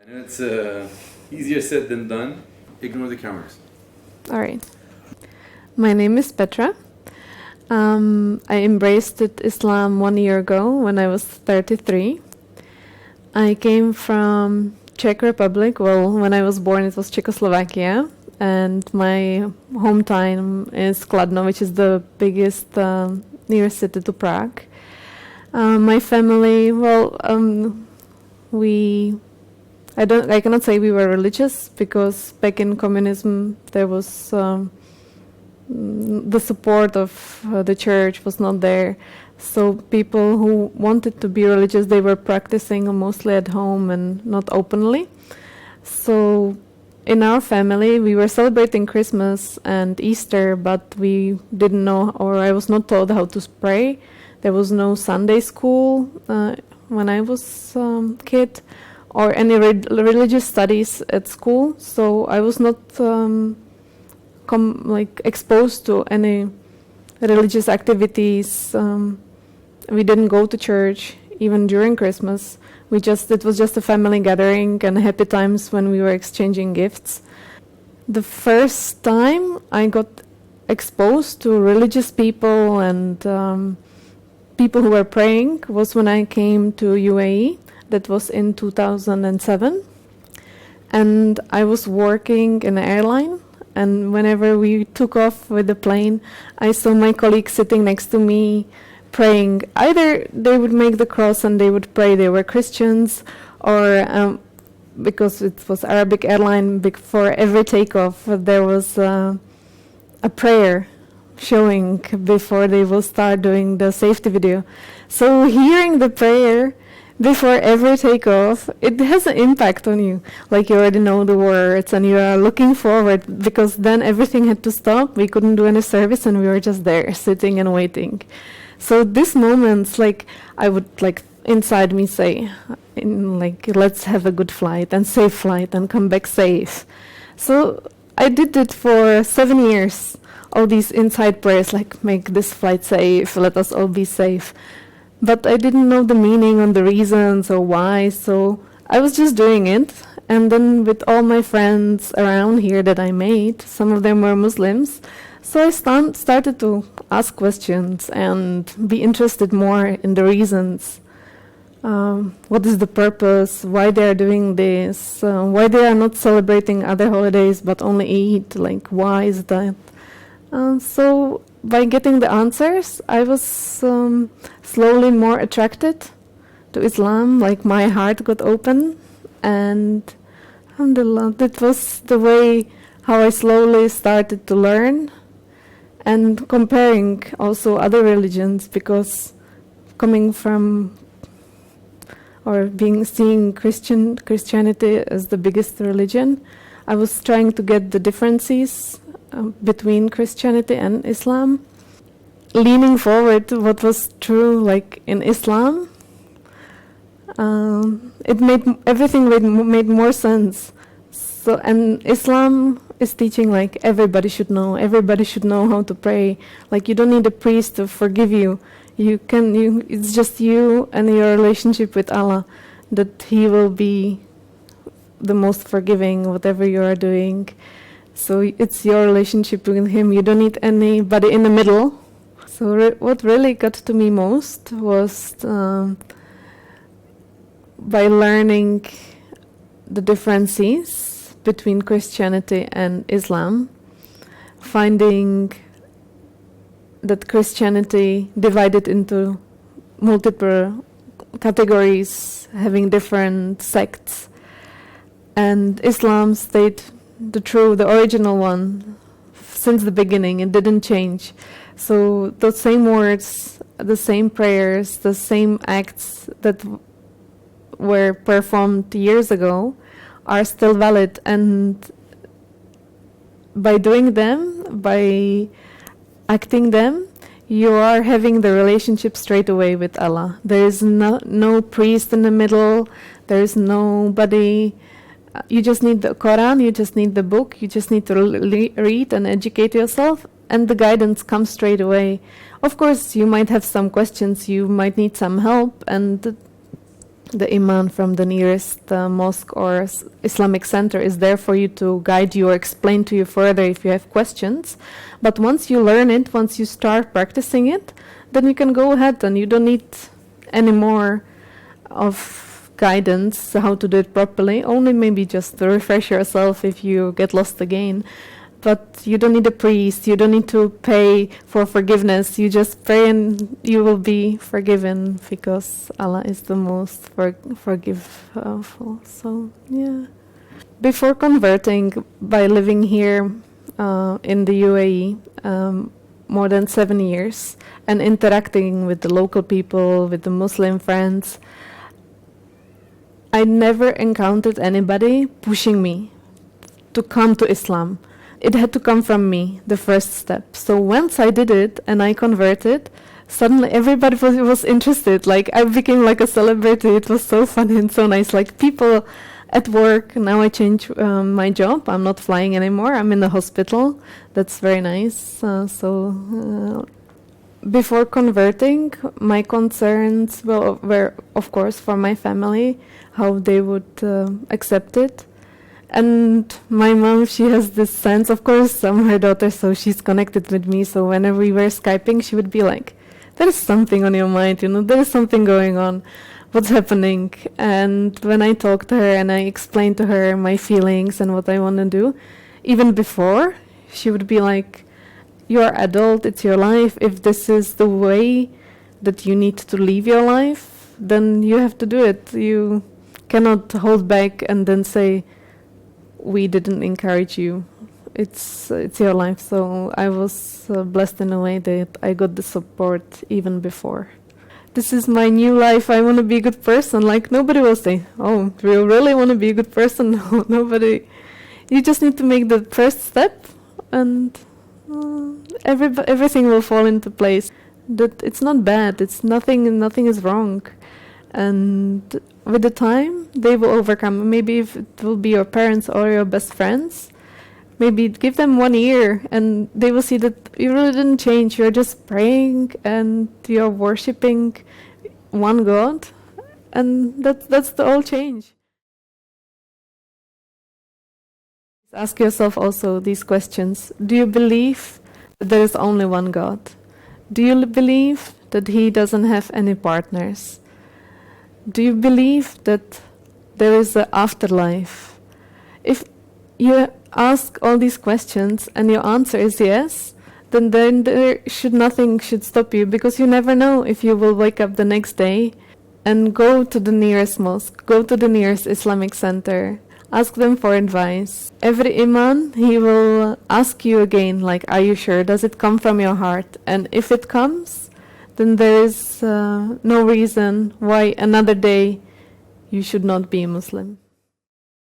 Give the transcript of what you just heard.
I know it's easier said than done. Ignore the cameras. All right. My name is Petra. I embraced Islam 1 year ago when I was 33. I came from Czech Republic. Well, when I was born, it was Czechoslovakia. And my hometown is Kladno, which is the biggest nearest city to Prague. My family, I cannot say we were religious because back in communism there was the support of the church was not there. So people who wanted to be religious, they were practicing mostly at home and not openly. So in our family, we were celebrating Christmas and Easter, but we didn't know, or I was not taught how to pray. There was no Sunday school when I was kid, or any religious studies at school. So I was not exposed to any religious activities. We didn't go to church even during Christmas. It was just a family gathering and happy times when we were exchanging gifts. The first time I got exposed to religious people and people who were praying was when I came to UAE. That was in 2007. And I was working in an airline. And whenever we took off with the plane, I saw my colleagues sitting next to me praying. Either they would make the cross and they would pray, they were Christians, or because it was Arabic airline, before every takeoff there was a prayer showing before they will start doing the safety video. So hearing the prayer before every takeoff, it has an impact on you. Like you already know the words and you are looking forward, because then everything had to stop. We couldn't do any service and we were just there sitting and waiting. So these moments, I would inside me say, let's have a good flight and safe flight and come back safe. So I did it for 7 years. All these inside prayers, make this flight safe, let us all be safe. But I didn't know the meaning and the reasons or why, so I was just doing it. And then with all my friends around here that I made, some of them were Muslims, so I started to ask questions and be interested more in the reasons. What is the purpose? Why they are doing this? Why they are not celebrating other holidays but only Eid? Why is that? So by getting the answers, I was slowly more attracted to Islam. My heart got open, and alhamdulillah, that was the way how I slowly started to learn and comparing also other religions, because coming from or seeing Christianity as the biggest religion, I was trying to get the differences between Christianity and Islam. Leaning forward to what was true, in Islam, everything made more sense. So, and Islam is teaching everybody should know how to pray. You don't need a priest to forgive you. It's just you and your relationship with Allah, that He will be the most forgiving, whatever you are doing. So it's your relationship with Him. You don't need anybody in the middle. So what really got to me most was by learning the differences between Christianity and Islam, finding that Christianity divided into multiple categories, having different sects, and Islam stayed the original one since the beginning. It didn't change. So the same words, the same prayers, the same acts that were performed years ago are still valid, and by doing them, by acting them, you are having the relationship straight away with Allah. There is no priest in the middle, there is nobody. You just need the Quran, you just need the book, you just need to read and educate yourself, and the guidance comes straight away. Of course, you might have some questions, you might need some help, and the imam from the nearest mosque or Islamic center is there for you to guide you or explain to you further if you have questions. But once you learn it, once you start practicing it, then you can go ahead and you don't need any more of guidance how to do it properly. Only maybe just to refresh yourself if you get lost again. But you don't need a priest, you don't need to pay for forgiveness. You just pray and you will be forgiven because Allah is the most forgiveful. So, yeah. Before converting, by living here in the UAE more than 7 years and interacting with the local people, with the Muslim friends, I never encountered anybody pushing me to come to Islam. It had to come from me, the first step. So once I did it and I converted, suddenly everybody was interested. Like I became like a celebrity. It was so fun and so nice. Like people at work, now I changed my job. I'm not flying anymore. I'm in the hospital. That's very nice. Before converting, my concerns were, of course, for my family, how they would accept it. And my mom, she has this sense, of course, I'm her daughter, so she's connected with me. So whenever we were Skyping, she would be like, there is something on your mind, there is something going on. What's happening? And when I talked to her and I explained to her my feelings and what I want to do, even before, she would be like, you're adult, it's your life. If this is the way that you need to live your life, then you have to do it. You cannot hold back and then say, we didn't encourage you. It's your life. So I was blessed in a way that I got the support even before. This is my new life. I want to be a good person. Like nobody will say, oh, do you really want to be a good person? No, nobody. You just need to make the first step and everything will fall into place. That it's not bad. It's nothing is wrong. And with the time, they will overcome. Maybe if it will be your parents or your best friends, maybe give them 1 year and they will see that you really didn't change. You're just praying and you're worshipping one God, and that's the whole change. Ask yourself also these questions. Do you believe that there is only one God? Do you believe that He doesn't have any partners? Do you believe that there is an afterlife? If you ask all these questions and your answer is yes, then nothing should stop you, because you never know if you will wake up the next day and go to the nearest mosque, go to the nearest Islamic center, ask them for advice. Every imam, he will ask you again, like, are you sure? Does it come from your heart? And if it comes, then there is no reason why another day you should not be a Muslim.